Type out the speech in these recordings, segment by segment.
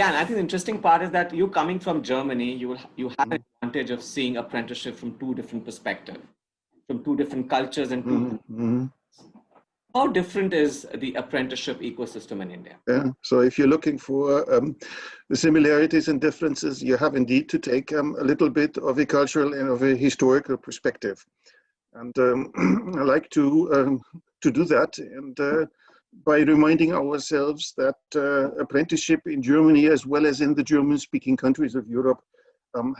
Yeah, and I think the interesting part is that you coming from Germany, you have an advantage of seeing apprenticeship from two different perspectives, from two different cultures and two. How different is the apprenticeship ecosystem in India? Yeah. So if you're looking for the similarities and differences, you have indeed to take a little bit of a cultural and of a historical perspective. And I like to do that, and by reminding ourselves that apprenticeship in Germany, as well as in the German-speaking countries of Europe,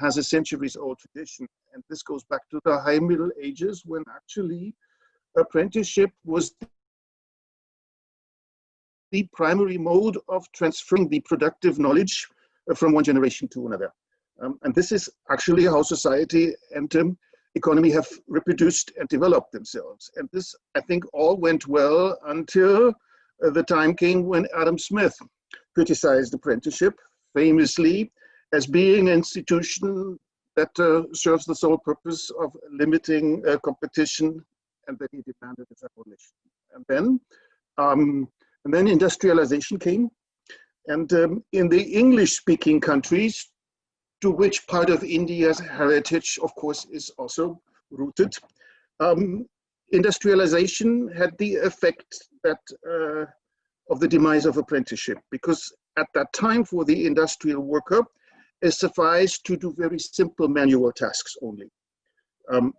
has a centuries-old tradition. And this goes back to the High Middle Ages, when actually apprenticeship was the primary mode of transferring the productive knowledge from one generation to another. And this is actually how society and economy have reproduced and developed themselves. And this, I think, all went well until the time came when Adam Smith criticized apprenticeship, famously, as being an institution that serves the sole purpose of limiting competition, and that he demanded its abolition. And then industrialization came, and in the English-speaking countries, to which part of India's heritage, of course, is also rooted, industrialization had the effect that of the demise of apprenticeship, because at that time for the industrial worker, it sufficed to do very simple manual tasks only,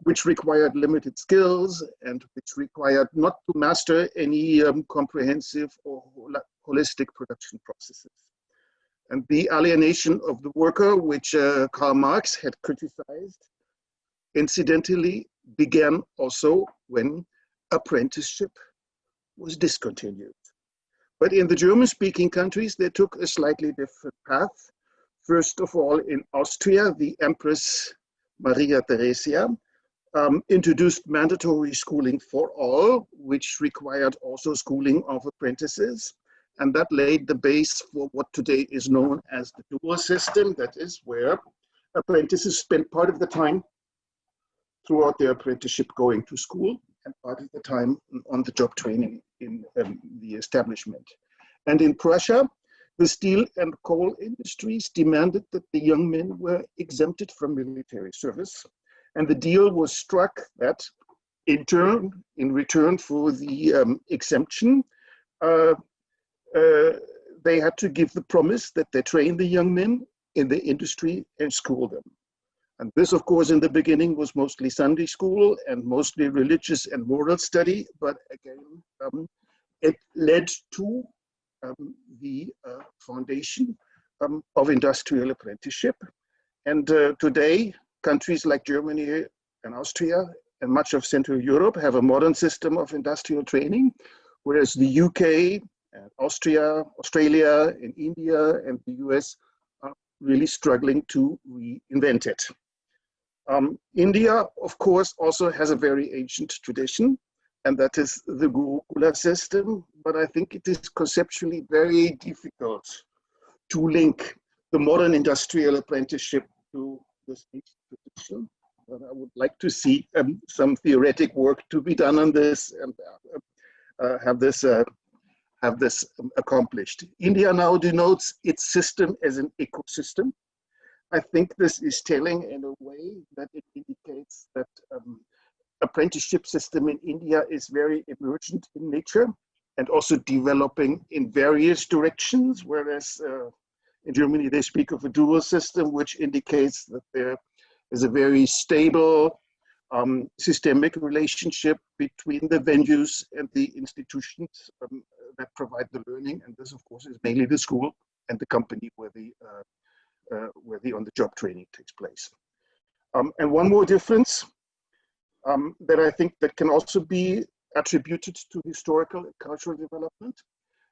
which required limited skills and which required not to master any comprehensive or holistic production processes. And the alienation of the worker, which Karl Marx had criticized, incidentally began also when apprenticeship was discontinued. But in the German-speaking countries, they took a slightly different path. First of all, in Austria, the Empress Maria Theresia introduced mandatory schooling for all, which required also schooling of apprentices. And that laid the base for what today is known as the dual system. That is where apprentices spend part of the time throughout their apprenticeship going to school and part of the time on the job training in the establishment. And in Prussia, the steel and coal industries demanded that the young men were exempted from military service. And the deal was struck that in return for the exemption, they had to give the promise that they train the young men in the industry and school them. And this, of course, in the beginning was mostly Sunday school and mostly religious and moral study, but again, it led to the foundation of industrial apprenticeship. And today, countries like Germany and Austria and much of Central Europe have a modern system of industrial training, whereas the UK, and Austria, Australia, and India, and the US are really struggling to reinvent it. India, of course, also has a very ancient tradition, and that is the Gurukula system, but I think it is conceptually very difficult to link the modern industrial apprenticeship to this ancient tradition. But I would like to see some theoretic work to be done on this and have this accomplished. India now denotes its system as an ecosystem. I think this is telling in a way that it indicates that apprenticeship system in India is very emergent in nature and also developing in various directions, whereas in Germany they speak of a dual system, which indicates that there is a very stable systemic relationship between the venues and the institutions that provide the learning. And this, of course, is mainly the school and the company where the on-the-job training takes place. And one more difference that I think that can also be attributed to historical and cultural development.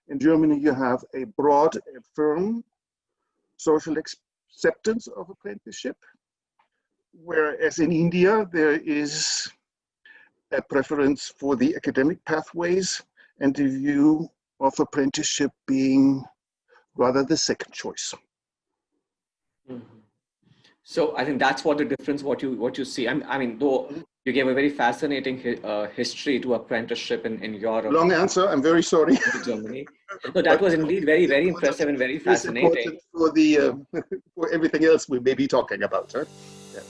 In Germany, you have a broad and firm social acceptance of apprenticeship, whereas in India, there is a preference for the academic pathways and the view of apprenticeship being rather the second choice. Mm-hmm. So I think that's what the difference, what you see. I mean, though you gave a very fascinating history to apprenticeship in Europe. Long answer, I'm very sorry. To Germany. So that was indeed very, very impressive and very It's fascinating. important for the for everything else we may be talking about, huh? Yeah.